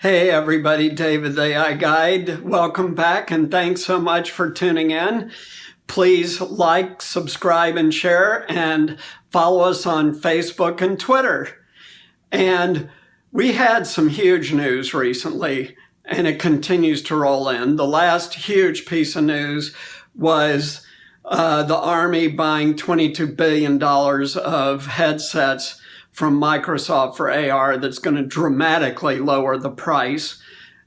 Hey everybody, David the AI Guide. Welcome back and thanks so much for tuning in. Please like, subscribe, and share, and follow us on Facebook and Twitter. And we had some huge news recently, and it continues to roll in. The last huge piece of news was the Army buying $22 billion of headsets from Microsoft for AR that's going to dramatically lower the price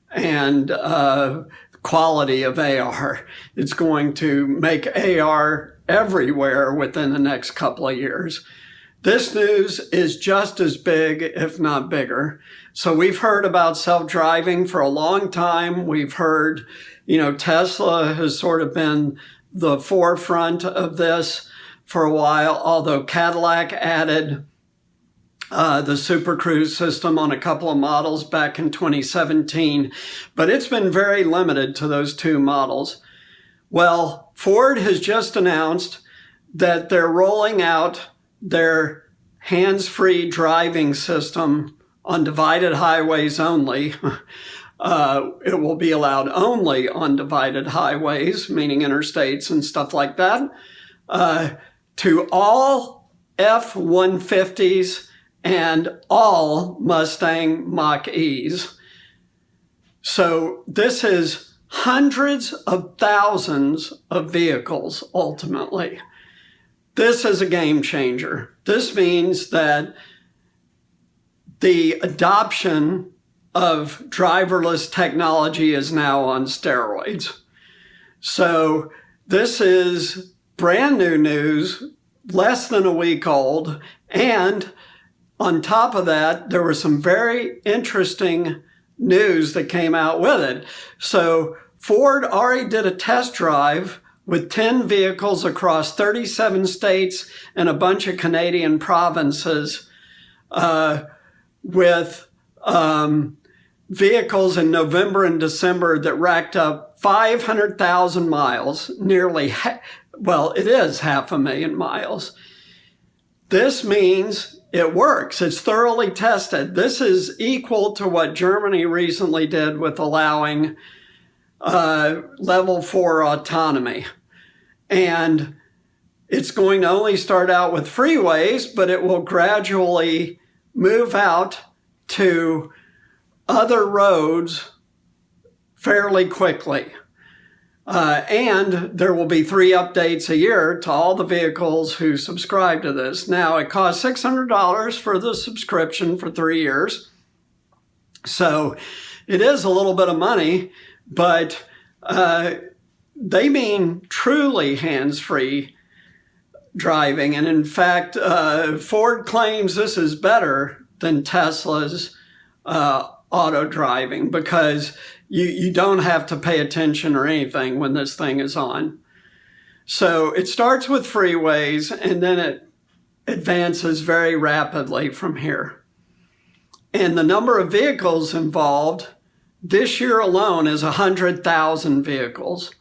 and quality of AR. It's going to make AR everywhere within the next couple of years. This news is just as big, if not bigger. So we've heard about self-driving for a long time. We've heard, Tesla has sort of been the forefront of this for a while, although Cadillac added the Super Cruise system on a couple of models back in 2017, but it's been very limited to those two models. Well, Ford has just announced that they're rolling out their hands-free driving system on divided highways only. It will be allowed only on divided highways, meaning interstates and stuff like that, to all F-150s and all Mustang Mach-E's. So this is hundreds of thousands of vehicles ultimately. This is a game changer. This means that the adoption of driverless technology is now on steroids. So this is brand new news, less than a week old, and on top of that, there was some very interesting news that came out with it. So Ford already did a test drive with 10 vehicles across 37 states and a bunch of Canadian provinces with vehicles in November and December that racked up 500,000 miles, it is 500,000 miles. This means it works. It's thoroughly tested. This is equal to what Germany recently did with allowing level 4 autonomy. And it's going to only start out with freeways, but it will gradually move out to other roads fairly quickly. And there will be 3 updates a year to all the vehicles who subscribe to this. Now, it costs $600 for the subscription for 3 years. So it is a little bit of money, but they mean truly hands-free driving. And in fact, Ford claims this is better than Tesla's auto driving because you don't have to pay attention or anything when this thing is on. So it starts with freeways and then it advances very rapidly from here. And the number of vehicles involved this year alone is 100,000 vehicles.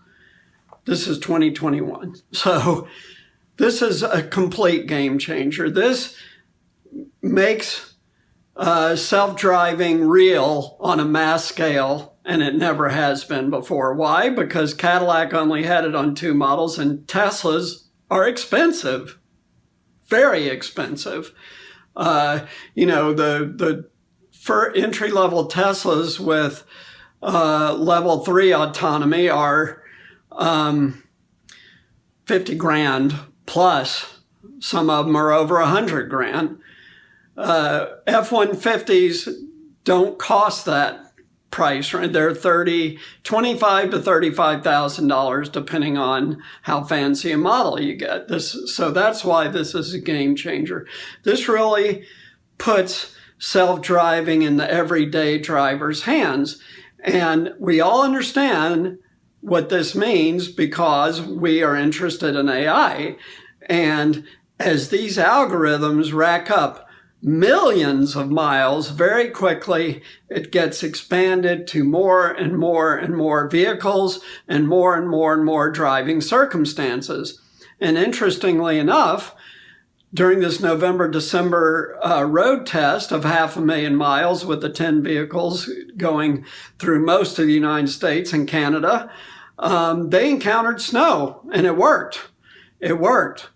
This is 2021. So this is a complete game changer. This makes self-driving real on a mass scale, and it never has been before. Why? Because Cadillac only had it on 2 models, and Teslas are expensive, very expensive. The for entry-level Teslas with level 3 autonomy are $50,000 plus. Some of them are over $100,000. F-150s don't cost that price, right? They're $25,000 to $35,000 depending on how fancy a model you get. So that's why this is a game changer. This really puts self-driving in the everyday driver's hands. And we all understand what this means because we are interested in AI. And as these algorithms rack up millions of miles very quickly, it gets expanded to more and more and more vehicles and more driving circumstances. And interestingly enough, during this November-December road test of 500,000 miles with the 10 vehicles going through most of the United States and Canada, they encountered snow, and it worked. It worked.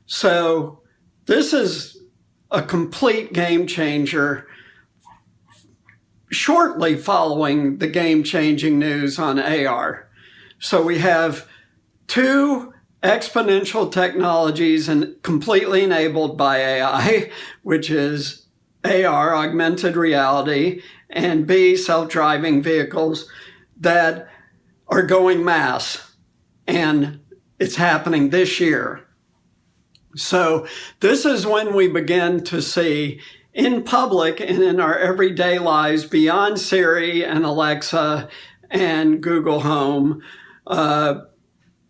So this is a complete game changer shortly following the game-changing news on AR. So we have two exponential technologies and completely enabled by AI, which is AR, augmented reality, and B, self-driving vehicles that are going mass. And it's happening this year. So this is when we begin to see in public and in our everyday lives beyond Siri and Alexa and Google Home,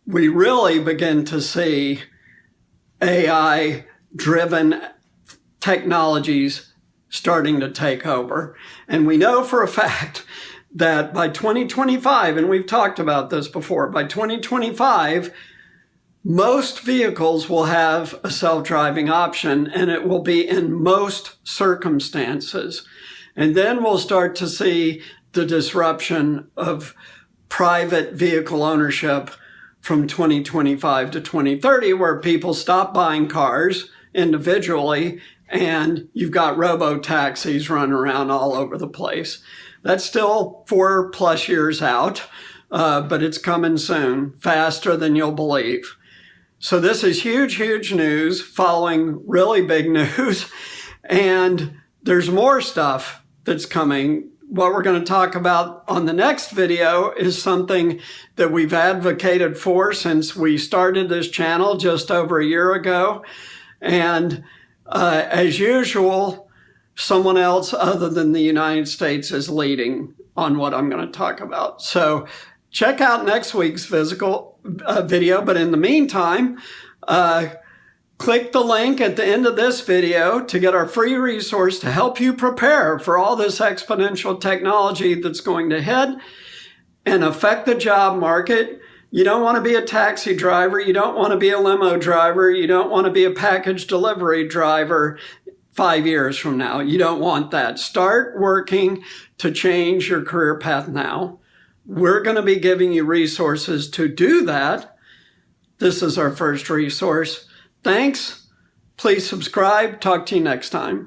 we really begin to see AI-driven technologies starting to take over. And we know for a fact that by 2025, and we've talked about this before, by 2025, most vehicles will have a self-driving option, and it will be in most circumstances. And then we'll start to see the disruption of private vehicle ownership from 2025 to 2030, where people stop buying cars individually, and you've got robo-taxis running around all over the place. That's still 4+ years out, but it's coming soon, faster than you'll believe. So this is huge, huge news following really big news. And there's more stuff that's coming. What we're going to talk about on the next video is something that we've advocated for since we started this channel just over a year ago. And as usual, someone else other than the United States is leading on what I'm going to talk about. So check out next week's video. But in the meantime, click the link at the end of this video to get our free resource to help you prepare for all this exponential technology that's going to hit and affect the job market. You don't want to be a taxi driver. You don't want to be a limo driver. You don't want to be a package delivery driver 5 years from now. You don't want that. Start working to change your career path now. We're going to be giving you resources to do that. This is our first resource. Thanks. Please subscribe. Talk to you next time.